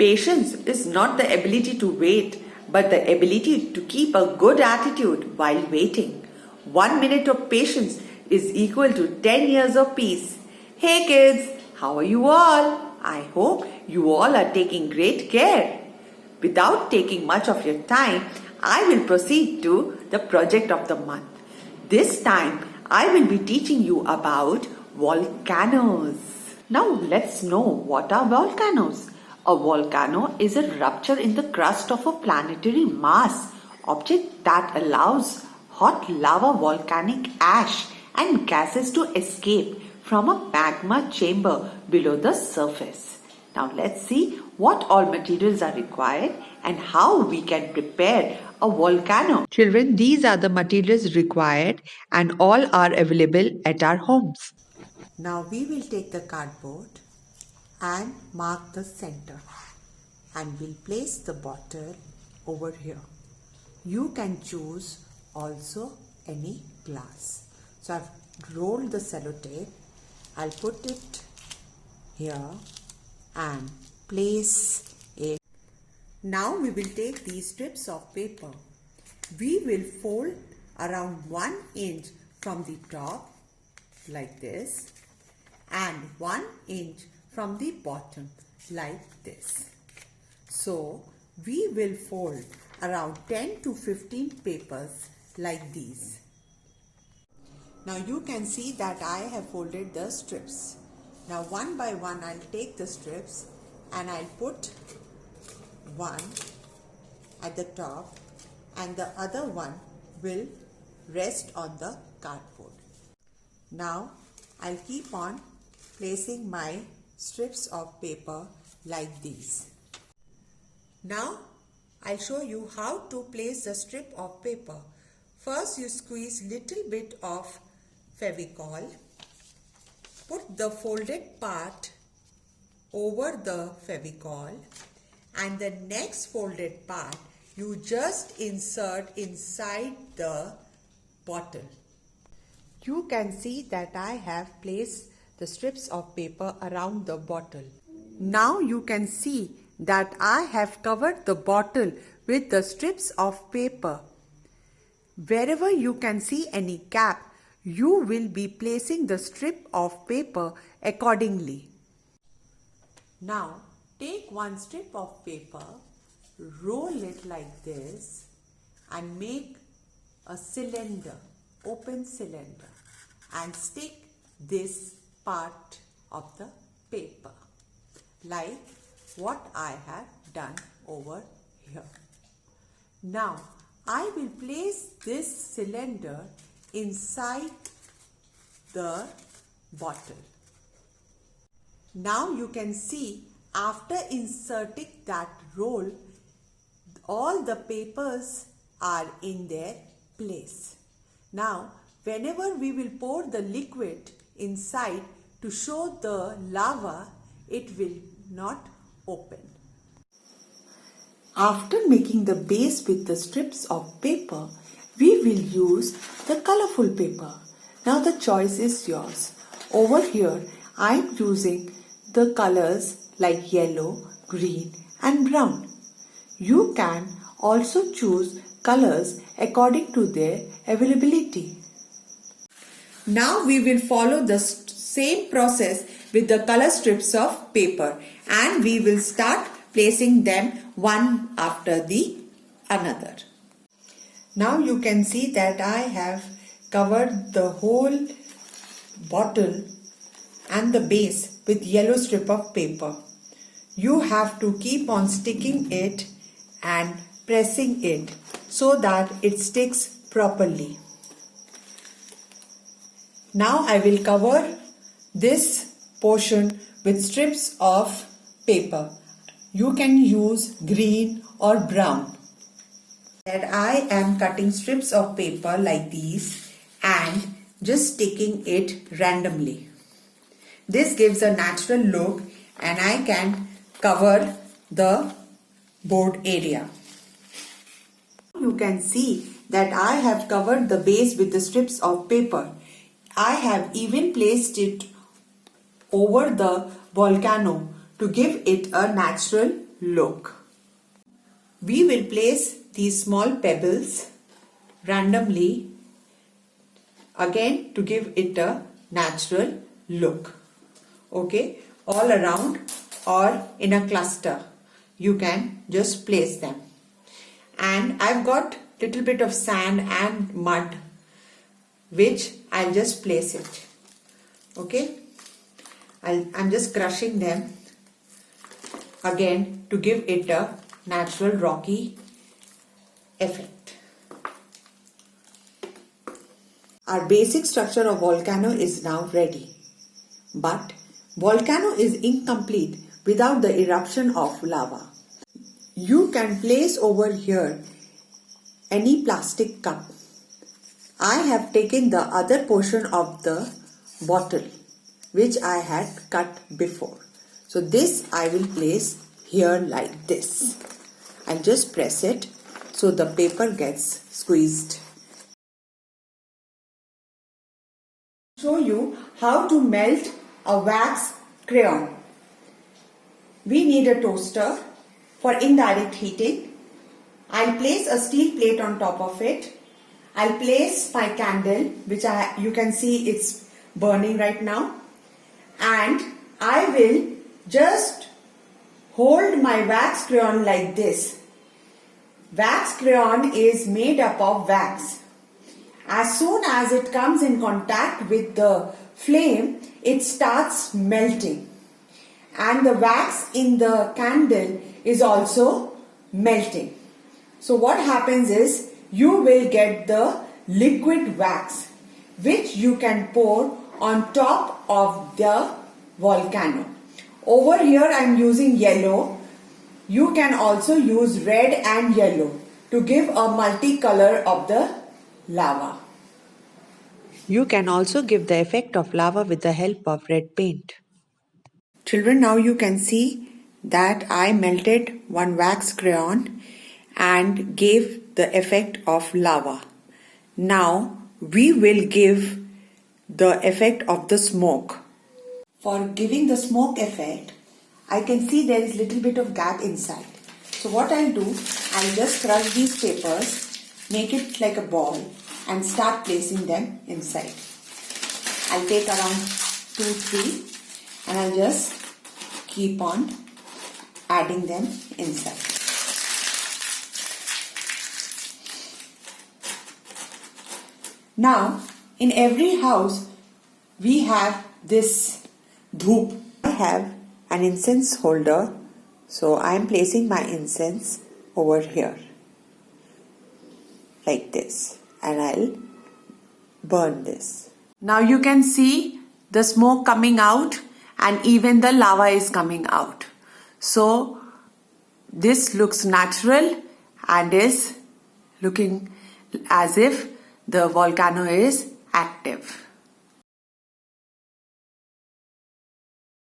Patience is not the ability to wait, but the ability to keep a good attitude while waiting. 1 minute of patience is equal to 10 years of peace. Hey kids, how are you all? I hope you all are taking great care. Without taking much of your time, I will proceed to the project of the month. This time, I will be teaching you about volcanoes. Now let's know what are volcanoes. A volcano is a rupture in the crust of a planetary mass object that allows hot lava, volcanic ash and gases to escape from a magma chamber below the surface. Now let's see what all materials are required and how we can prepare a volcano. Children, these are the materials required and all are available at our homes. Now we will take the cardboard and mark the center, and we'll place the bottle over here. You can choose also any glass. So I've rolled the sellotape. I'll put it here and place it. Now we will take these strips of paper. We will fold around 1 inch from the top like this and 1 inch from the bottom like this. So we will fold around 10 to 15 papers like these. Now you can see that I have folded the strips. Now one by one I'll take the strips and I'll put one at the top and the other one will rest on the cardboard. Now I'll keep on placing my strips of paper like these. Now I'll show you how to place the strip of paper. First you squeeze little bit of Fevicol. Put the folded part over the Fevicol and the next folded part you just insert inside the bottle. You can see that I have placed the strips of paper around the bottle. Now you can see that I have covered the bottle with the strips of paper. Wherever you can see any gap, you will be placing the strip of paper accordingly. Now take one strip of paper, roll it like this and make a cylinder, open cylinder, and stick this part of the paper like what I have done over here. Now I will place this cylinder inside the bottle. Now you can see after inserting that roll, all the papers are in their place. Now whenever we will pour the liquid inside to show the lava, it will not open. After making the base with the strips of paper, we will use the colorful paper. Now the choice is yours. Over here, I am using the colors like yellow, green and brown. You can also choose colors according to their availability. Now we will follow the same process with the color strips of paper and we will start placing them one after the another. Now you can see that I have covered the whole bottle and the base with yellow strip of paper. You have to keep on sticking it and pressing it so that it sticks properly. Now I will cover this portion with strips of paper. You can use green or brown. And I am cutting strips of paper like these and just sticking it randomly. This gives a natural look and I can cover the board area. You can see that I have covered the base with the strips of paper. I have even placed it over the volcano to give it a natural look. We will place these small pebbles randomly again to give it a natural look. Okay, all around or in a cluster you can just place them. And I've got little bit of sand and mud which I'll just place it. Okay, I'm just crushing them again to give it a natural rocky effect. Our basic structure of volcano is now ready. But volcano is incomplete without the eruption of lava. You can place over here any plastic cup. I have taken the other portion of the bottle which I had cut before. So this I will place here like this and just press it so the paper gets squeezed. Show you how to melt a wax crayon. We need a toaster for indirect heating. I'll place a steel plate on top of it. I'll place my candle, which you can see it's burning right now. And I will just hold my wax crayon like this. Wax crayon is made up of wax. As soon as it comes in contact with the flame, it starts melting. And the wax in the candle is also melting. So what happens is you will get the liquid wax which you can pour on top of the volcano. Over here I am using yellow. You can also use red and yellow to give a multicolor of the lava. You can also give the effect of lava with the help of red paint. Children, now you can see that I melted one wax crayon and gave the effect of lava. Now we will give the effect of the smoke. For giving the smoke effect, I can see there is little bit of gap inside. So what I'll do, I'll just crush these papers, make it like a ball and start placing them inside. I'll take around 2-3 and I'll just keep on adding them inside. Now, in every house, we have this dhoop. I have an incense holder, so I am placing my incense over here, like this, and I'll burn this. Now you can see the smoke coming out and even the lava is coming out. So this looks natural and is looking as if the volcano is active.